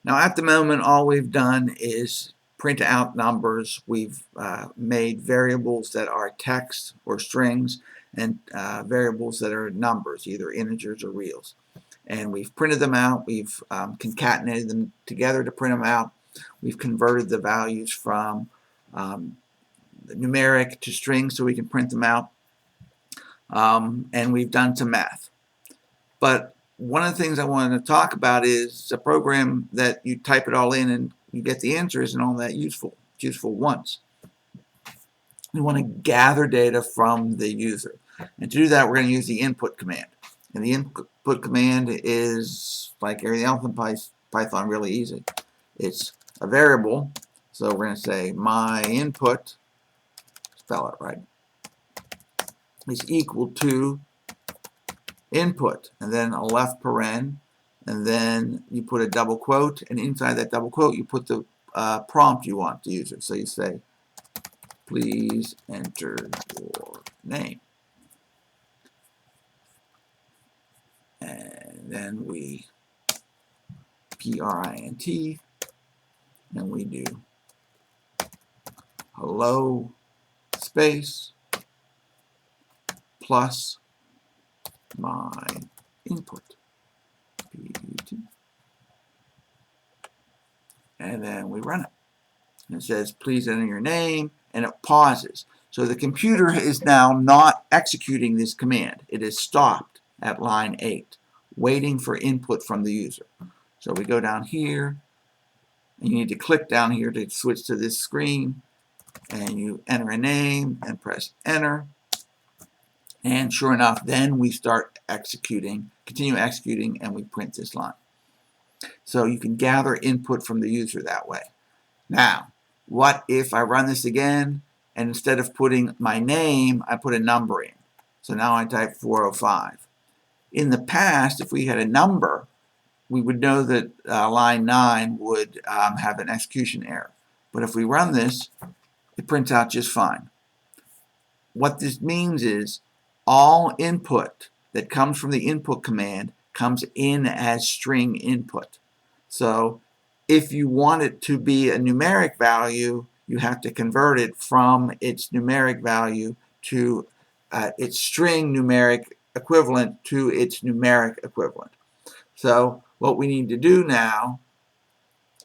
Now at the moment, all we've done is print out numbers. We've made variables that are text or strings and variables that are numbers, either integers or reals. And we've printed them out. We've concatenated them together to print them out. We've converted the values from numeric to string so we can print them out. And we've done some math. But one of the things I wanted to talk about is a program that you type it all in and you get the answer isn't all that useful. It's useful once. We want to gather data from the user. And to do that, we're going to use the input command. And the input command is, like everything else in Python, really easy. It's a variable. So we're going to say my input, spell it right, is equal to input, and then a left paren, and then you put a double quote, and inside that double quote you put the prompt you want to use it. So you say, please enter your name. And then we print, and we do hello space plus my input. And then we run it. And it says, please enter your name, and it pauses. So the computer is now not executing this command. It is stopped at line 8, waiting for input from the user. So we go down here, and you need to click down here to switch to this screen, and you enter a name and press enter. And sure enough, then we start executing, continue executing, and we print this line. So you can gather input from the user that way. Now, what if I run this again, and instead of putting my name, I put a number in? So now I type 405. In the past, if we had a number, we would know that line 9 would have an execution error. But if we run this, it prints out just fine. What this means is all input that comes from the input command comes in as string input. So if you want it to be a numeric value, you have to convert it from its numeric value to its string numeric equivalent to its numeric equivalent. So what we need to do now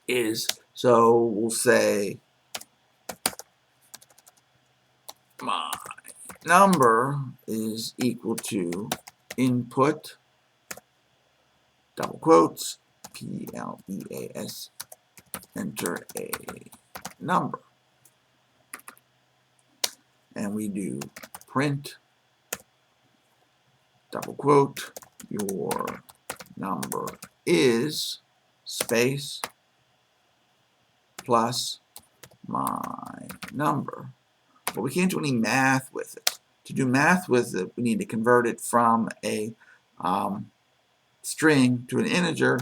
is, so we'll say my number is equal to input, double quotes, PLEAS, enter a number. And we do print, double quote, your number is space plus my number. But we can't do any math with it. To do math with it, we need to convert it from a string to an integer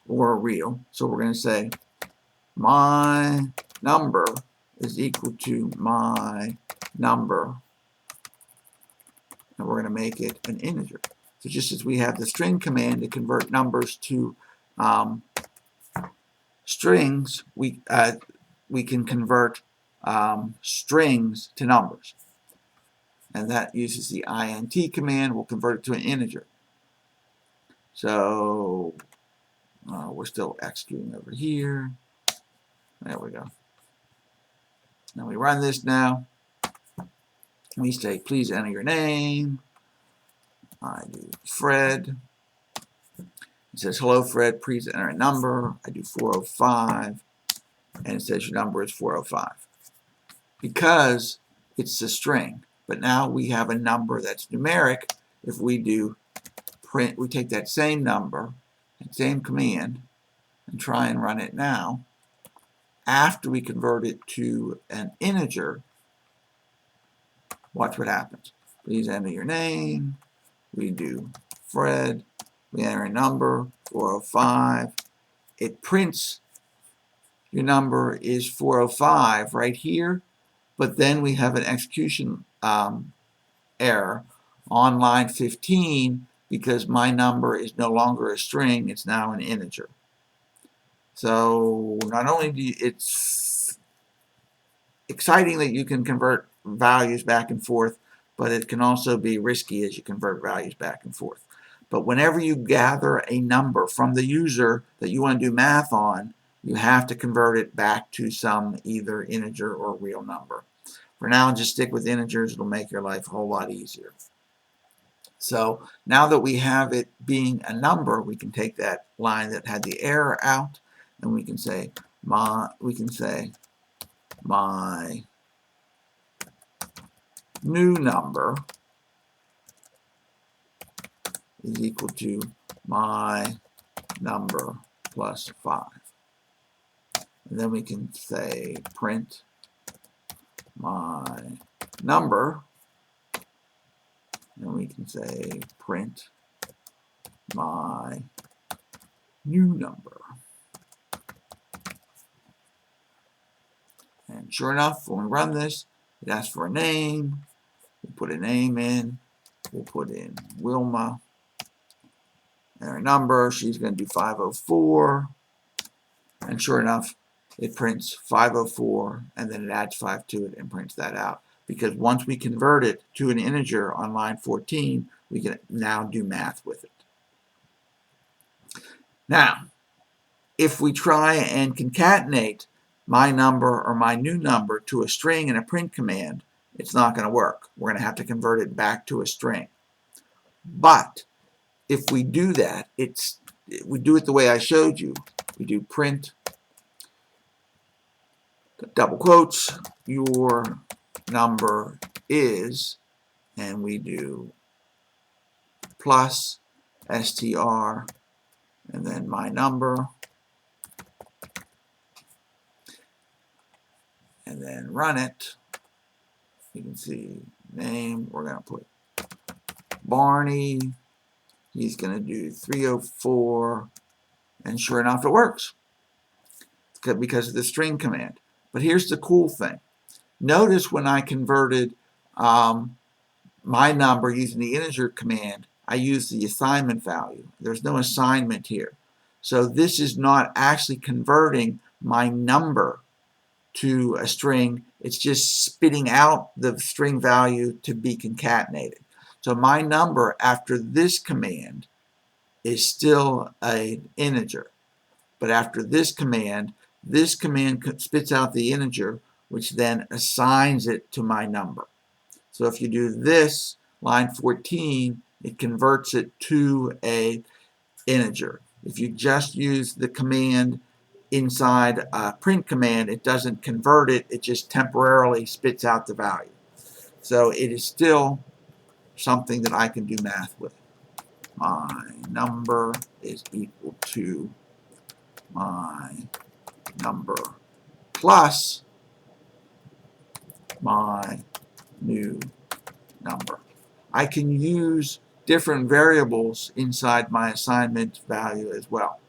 or a real. So we're going to say my number is equal to my number, and we're going to make it an integer. So just as we have the string command to convert numbers to strings, we can convert strings to numbers. And that uses the int command. We'll convert it to an integer. So we're still executing over here. There we go. Now we run this now. We say, please enter your name. I do Fred. It says, hello Fred, please enter a number. I do 405. And it says your number is 405. Because it's a string. But now we have a number that's numeric. If we do print, we take that same number, that same command, and try and run it now. After we convert it to an integer, watch what happens. Please enter your name. We do Fred. We enter a number, 405. It prints your number is 405 right here, but then we have an execution error on line 15 because my number is no longer a string, it's now an integer. So not only it's exciting that you can convert values back and forth, but it can also be risky as you convert values back and forth. But whenever you gather a number from the user that you want to do math on, you have to convert it back to some either integer or real number. For now, just stick with integers. It'll make your life a whole lot easier. So now that we have it being a number, we can take that line that had the error out, and we can say my new number is equal to my number plus 5. And then we can say print my number, and we can say print my new number. And sure enough, when we run this, it asks for a name. We put a name in. We'll put in Wilma. And her number, she's going to do 504. And sure enough, it prints 504, and then it adds 5 to it and prints that out. Because once we convert it to an integer on line 14, we can now do math with it. Now, if we try and concatenate my number or my new number to a string in a print command, it's not going to work. We're going to have to convert it back to a string. But if we do that, we do it the way I showed you. We do print, double quotes, your number is, and we do plus str, and then my number, and then run it. You can see name, we're going to put Barney. He's going to do 304, and sure enough, it works because of the string command. But here's the cool thing. Notice when I converted my number using the integer command, I used the assignment value. There's no assignment here. So this is not actually converting my number to a string. It's just spitting out the string value to be concatenated. So my number after this command is still an integer. But after this command spits out the integer, which then assigns it to my number. So if you do this, line 14, it converts it to an integer. If you just use the command inside a print command, it doesn't convert it, it just temporarily spits out the value. So it is still something that I can do math with. My number is equal to my number plus my new number. I can use different variables inside my assignment value as well.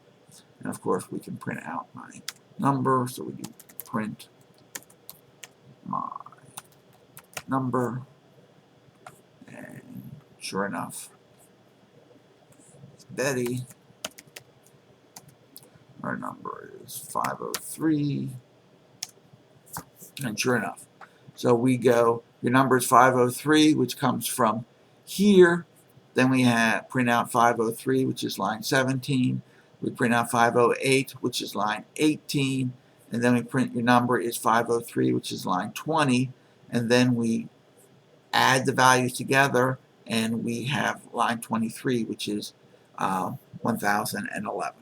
And of course, we can print out my number, so we do print my number, and sure enough, it's Betty. Our number is 503, and sure enough. So we go, your number is 503, which comes from here. Then we print out 503, which is line 17. We print out 508, which is line 18. And then we print your number is 503, which is line 20. And then we add the values together, and we have line 23, which is 1011,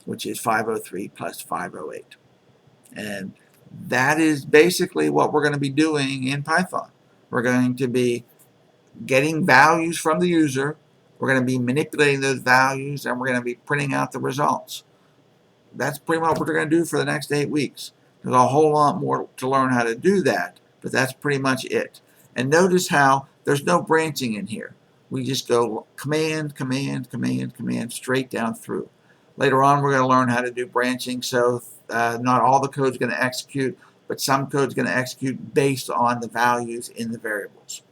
which is 503 plus 508. And that is basically what we're going to be doing in Python. We're going to be getting values from the user. We're going to be manipulating those values, and we're going to be printing out the results. That's pretty much what we're going to do for the next 8 weeks. There's a whole lot more to learn how to do that, but that's pretty much it. And notice how there's no branching in here. We just go command, command, command, command, straight down through. Later on, we're going to learn how to do branching, so not all the code is going to execute, but some code is going to execute based on the values in the variables.